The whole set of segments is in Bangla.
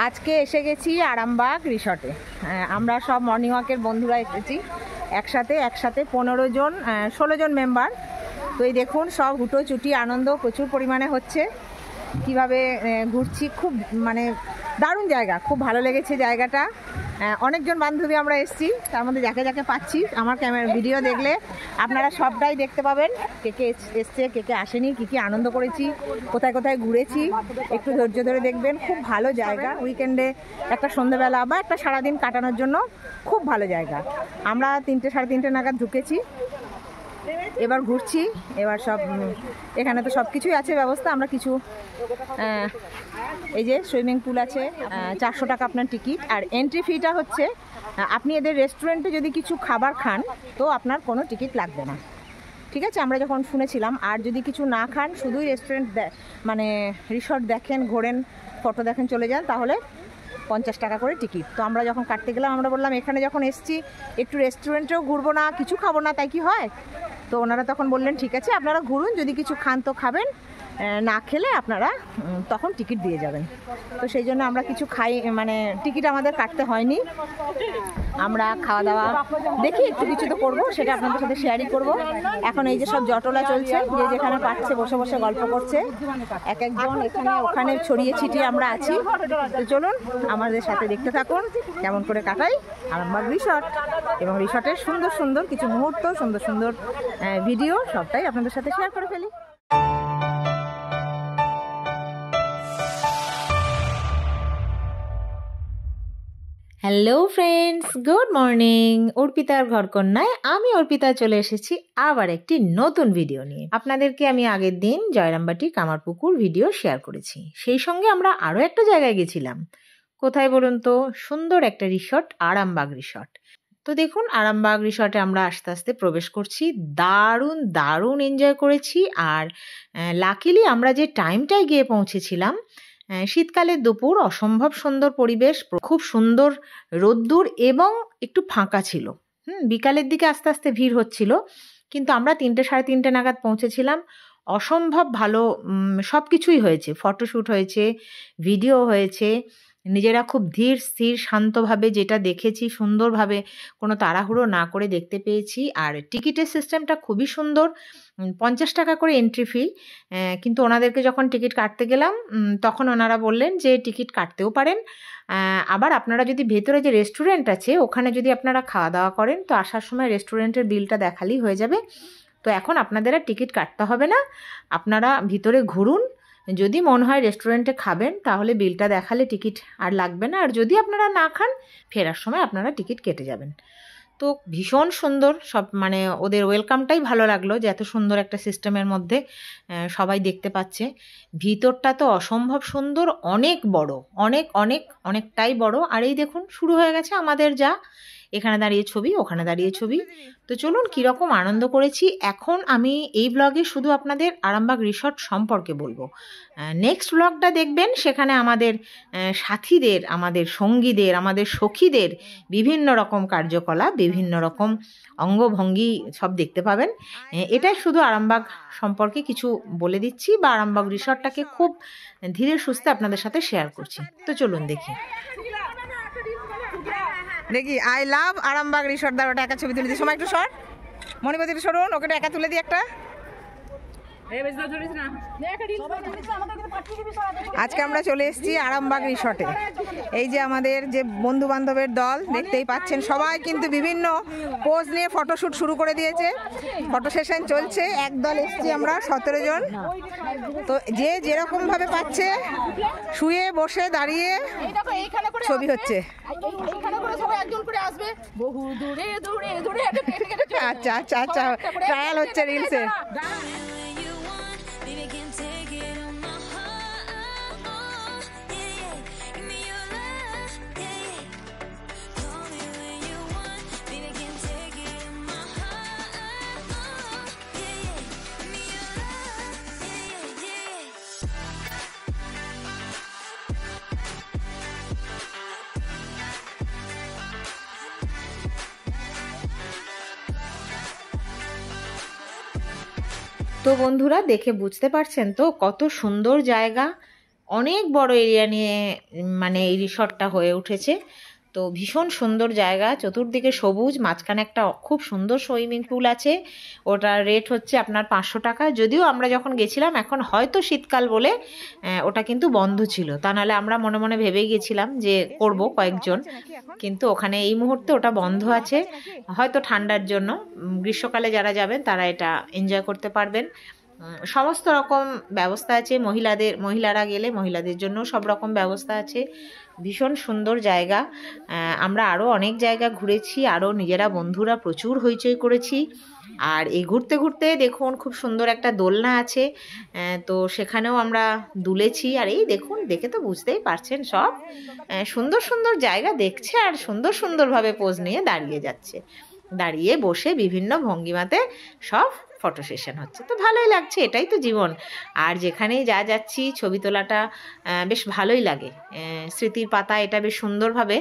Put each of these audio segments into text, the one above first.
আজকে এসে গেছি আরামবাগ রিসর্টে। আমরা সব মর্নিং ওয়াকের বন্ধুরা এসেছি একসাথে 15 জন 16 জন মেম্বার। তো এই দেখুন সব হুটো চুটি আনন্দ প্রচুর পরিমাণে হচ্ছে। কিভাবে ঘুরছি, খুব মানে দারুণ জায়গা, খুব ভালো লেগেছে জায়গাটা। অনেকজন বান্ধবী আমরা এসেছি, তার মধ্যে যাকে যাকে পাচ্ছি আমার ক্যামেরা ভিডিও দেখলে আপনারা সবটাই দেখতে পাবেন, কে কে এসছে কে কে আসেনি, কী কী আনন্দ করেছি, কোথায় কোথায় ঘুরেছি, একটু ধৈর্য ধরে দেখবেন। খুব ভালো জায়গা, উইকেন্ডে একটা সন্ধ্যেবেলা বা একটা সারাদিন কাটানোর জন্য খুব ভালো জায়গা। আমরা 3টে সাড়ে 3টে নাগাদ ঢুকেছি, এবার ঘুরছি। এবার সব এখানে তো সব কিছুই আছে ব্যবস্থা। আমরা কিছু এই যে সুইমিং পুল আছে, 400 টাকা আপনার টিকিট। আর এন্ট্রি ফিটা হচ্ছে, আপনি এদের রেস্টুরেন্টে যদি কিছু খাবার খান তো আপনার কোনো টিকিট লাগবে না, ঠিক আছে? আমরা যখন শুনেছিলাম। আর যদি কিছু না খান, শুধুই রেস্টুরেন্ট মানে রিসর্ট দেখেন, ঘোরেন, ফটো দেখেন, চলে যান, তাহলে 50 টাকা করে টিকিট। তো আমরা যখন কাটতে গেলাম আমরা বললাম এখানে যখন এসছি একটু রেস্টুরেন্টেও ঘুরবো না, কিছু খাবো না, তাই কি হয়? তো ওনারা তখন বললেন ঠিক আছে আপনারা ঘুরুন, যদি কিছু খান তো খাবেন, না খেলে আপনারা তখন টিকিট দিয়ে যাবেন। তো সেই জন্য আমরা কিছু খাই, মানে টিকিট আমাদের কাটতে হয়নি। আমরা খাওয়া দাওয়া দেখি একটু কিছু তো করবো, সেটা আপনাদের সাথে শেয়ারই করব। এখন এই যে সব জটলা চলছে, যে যেখানে পাচ্ছে বসে বসে গল্প করছে, এক একজন এখানে ওখানে ছড়িয়ে ছিটিয়ে আমরা আছি। তো চলুন আমাদের সাথে দেখতে থাকুন কেমন করে কাটাই আরামবাগ রিসর্ট, এবং রিসর্টের সুন্দর সুন্দর কিছু মুহূর্ত, সুন্দর সুন্দর ভিডিও সবটাই আপনাদের সাথে শেয়ার করে ফেলি। Hello friends, good morning. অর্পিতার ঘরকন্যায় আমি অর্পিতা চলে এসেছি আবার একটি নতুন ভিডিও নিয়ে। আপনাদেরকে আমি আগের দিন জয়রামবাটি কামারপুকুর ভিডিও শেয়ার করেছি, সেই সঙ্গে আমরা আরও একটা জায়গায় গেছিলাম। কোথায় বলুন তো? সুন্দর একটা রিসর্ট, আরামবাগ রিসর্ট। তো দেখুন আরামবাগ রিসর্টে আমরা আস্তে আস্তে প্রবেশ করছি। দারুণ দারুণ এনজয় করেছি। আর লাকিলি আমরা যে টাইমটায় গিয়ে পৌঁছেছিলাম, শীতকালের দুপুর, অসম্ভব সুন্দর পরিবেশ, খুব সুন্দর রোদ্দুর এবং একটু ফাঁকা ছিল। বিকালের দিকে আস্তে আস্তে ভিড় হচ্ছিল, কিন্তু আমরা 3টে সাড়ে 3টে নাগাদ পৌঁছেছিলাম। অসম্ভব ভালো সব কিছুই হয়েছে, ফটোশ্যুট হয়েছে, ভিডিও হয়েছে। নিজেরা খুব ধীর স্থির শান্তভাবে যেটা দেখেছি, সুন্দরভাবে কোনো তাড়াহুড়ো না করে দেখতে পেয়েছি। আর টিকিটের সিস্টেমটা খুবই সুন্দর, 50 টাকা করে এন্ট্রি ফি। কিন্তু ওনাদেরকে যখন টিকিট কাটতে গেলাম তখন ওনারা বললেন যে টিকিট কাটতেও পারেন, আবার আপনারা যদি ভেতরে যে রেস্টুরেন্ট আছে ওখানে যদি আপনারা খাওয়া দাওয়া করেন তো আসার সময় রেস্টুরেন্টের বিলটা দেখালেই হয়ে যাবে। তো এখন আপনাদের আর টিকিট কাটতে হবে না, আপনারা ভিতরে ঘুরুন। যদি মনে হয় রেস্টুরেন্টে খাবেন তাহলে বিলটা দেখালে টিকিট আর লাগবে না, আর যদি আপনারা না খান ফেরার সময় আপনারা টিকিট কেটে যাবেন। তো ভীষণ সুন্দর সব, মানে ওদের ওয়েলকামটাই ভালো লাগলো যে এত সুন্দর একটা সিস্টেমের মধ্যে সবাই দেখতে পাচ্ছে। ভিতরটা তো অসম্ভব সুন্দর, অনেক বড়, অনেক অনেক অনেকটাই বড়। আর এই দেখুন শুরু হয়ে গেছে আমাদের যা, এখানে দাঁড়িয়ে ছবি, ওখানে দাঁড়িয়ে ছবি। তো চলুন কীরকম আনন্দ করেছি। এখন আমি এই ব্লগে শুধু আপনাদের আরামবাগ রিসর্ট সম্পর্কে বলবো। নেক্সট ব্লগটা দেখবেন, সেখানে আমাদের সাথীদের, আমাদের সঙ্গীদের, আমাদের সখীদের বিভিন্ন রকম কার্যকলাপ, বিভিন্ন রকম অঙ্গভঙ্গি সব দেখতে পাবেন। এটাই শুধু আরামবাগ সম্পর্কে কিছু বলে দিচ্ছি, বা আরামবাগ রিসর্টটাকে খুব ধীরে সুস্থে আপনাদের সাথে শেয়ার করছি। তো চলুন দেখি দেখি আই লাভ আরামবাগ রিসর্ট। দাঁড়াটা একা ছবি তুলে দিই, সময় একটু সর, মণিপতি একটু সরুন, ওকে একা তুলে দিই একটা। আজকে আমরা চলে এসেছি আরামবাগ রিসর্টে। এই যে আমাদের যে বন্ধু বান্ধবের দল দেখতেই পাচ্ছেন, সবাই কিন্তু বিভিন্ন পোজ নিয়ে ফটোশ্যুট শুরু করে দিয়েছে, ফটো সেশন চলছে। একদল এসেছি আমরা 17 জন। তো যে যেরকম ভাবে পাচ্ছে শুয়ে বসে দাঁড়িয়ে ছবি হচ্ছে। আচ্ছা আচ্ছা আচ্ছা, ট্রায়াল হচ্ছে রিলসে। তো বন্ধুরা দেখে বুঝতে পারছেন তো কত সুন্দর জায়গা, অনেক বড় এরিয়া নিয়ে মানে এই রিসর্টটা হয়ে উঠেছে। তো ভীষণ সুন্দর জায়গা, চতুর্দিকে সবুজ, মাঝখানে একটা খুব সুন্দর সুইমিং পুল আছে। ওটার রেট হচ্ছে আপনার 500 টাকা। যদিও আমরা যখন গেছিলাম এখন হয়তো শীতকাল বলে ওটা কিন্তু বন্ধ ছিল, তা নাহলে আমরা মনে মনে ভেবেই গেছিলাম যে করব কয়েকজন, কিন্তু ওখানে এই মুহূর্তে ওটা বন্ধ আছে, হয়তো ঠান্ডার জন্য। গ্রীষ্মকালে যারা যাবেন তারা এটা এনজয় করতে পারবেন। সমস্ত রকম ব্যবস্থা আছে, মহিলারা গেলে মহিলাদের জন্য সব রকম ব্যবস্থা আছে। ভীষণ সুন্দর জায়গা। আমরা আরও অনেক জায়গা ঘুরেছি, আরও নিজেরা বন্ধুরা প্রচুর হইচই করেছি। আর এই ঘুরতে ঘুরতে দেখুন খুব সুন্দর একটা দোলনা আছে, তো সেখানেও আমরা দুলেছি। আর এই দেখুন, দেখে তো বুঝতেই পারছেন সব সুন্দর সুন্দর জায়গা দেখছে আর সুন্দর সুন্দরভাবে পোজ নিয়ে দাঁড়িয়ে যাচ্ছে, দাঁড়িয়ে বসে বিভিন্ন ভঙ্গিমাতে সব ফটো সেশন হচ্ছে। তো ভালোই লাগছে, এটাই তো জীবন। আর যেখানেই যাচ্ছি ছবি তোলাটা বেশ ভালোই লাগে। স্মৃতির পাতা এটা বেশ সুন্দরভাবে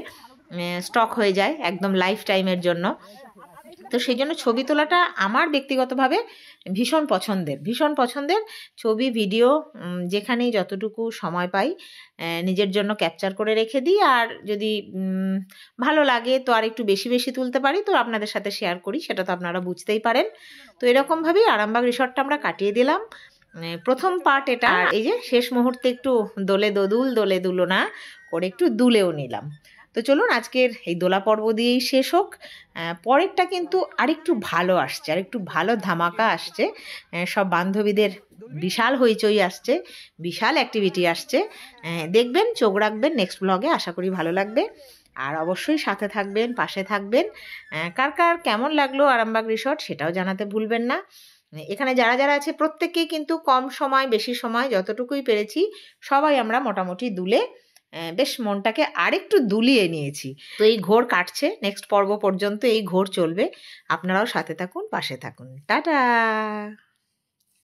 স্টক হয়ে যায় একদম লাইফ টাইমের জন্য। তো সেই জন্য ছবি তোলাটা আমার ব্যক্তিগতভাবে ভীষণ পছন্দের। ছবি ভিডিও যেখানেই যতটুকু সময় পাই নিজের জন্য ক্যাপচার করে রেখে দিই। আর যদি ভালো লাগে তো আর একটু বেশি বেশি তুলতে পারি, তো আপনাদের সাথে শেয়ার করি, সেটা তো আপনারা বুঝতেই পারেন। তো এরকমভাবেই আরামবাগ রিসর্টটা আমরা কাটিয়ে দিলাম। প্রথম পার্ট এটা। আর এই যে শেষ মুহূর্তে একটু দোলে দুলনা করে একটু দুলেও নিলাম। তো চলুন আজকের এই দোলা পর্ব দিয়েই শেষ হোক। পরেরটা কিন্তু আরেকটু ভালো আসছে, আরেকটু ভালো ধামাকা আসছে। সব বান্ধবীদের বিশাল হইচই আসছে, বিশাল অ্যাক্টিভিটি আসছে। দেখবেন, চোখ রাখবেন নেক্সট ব্লগে, আশা করি ভালো লাগবে। আর অবশ্যই সাথে থাকবেন, পাশে থাকবেন। কার কার কেমন লাগলো আরামবাগ রিসর্ট সেটাও জানাতে ভুলবেন না। এখানে যারা যারা আছে প্রত্যেকেই কিন্তু কম সময় বেশি সময় যতটুকুই পেরেছি সবাই আমরা মোটামুটি দুলে বেশ মনটাকে আরেকটু দুলিয়ে নিয়েছি। তো এই ঘোর কাটছে, নেক্সট পর্ব পর্যন্ত এই ঘোর চলবে। আপনারাও সাথে থাকুন, পাশে থাকুন। টাটা।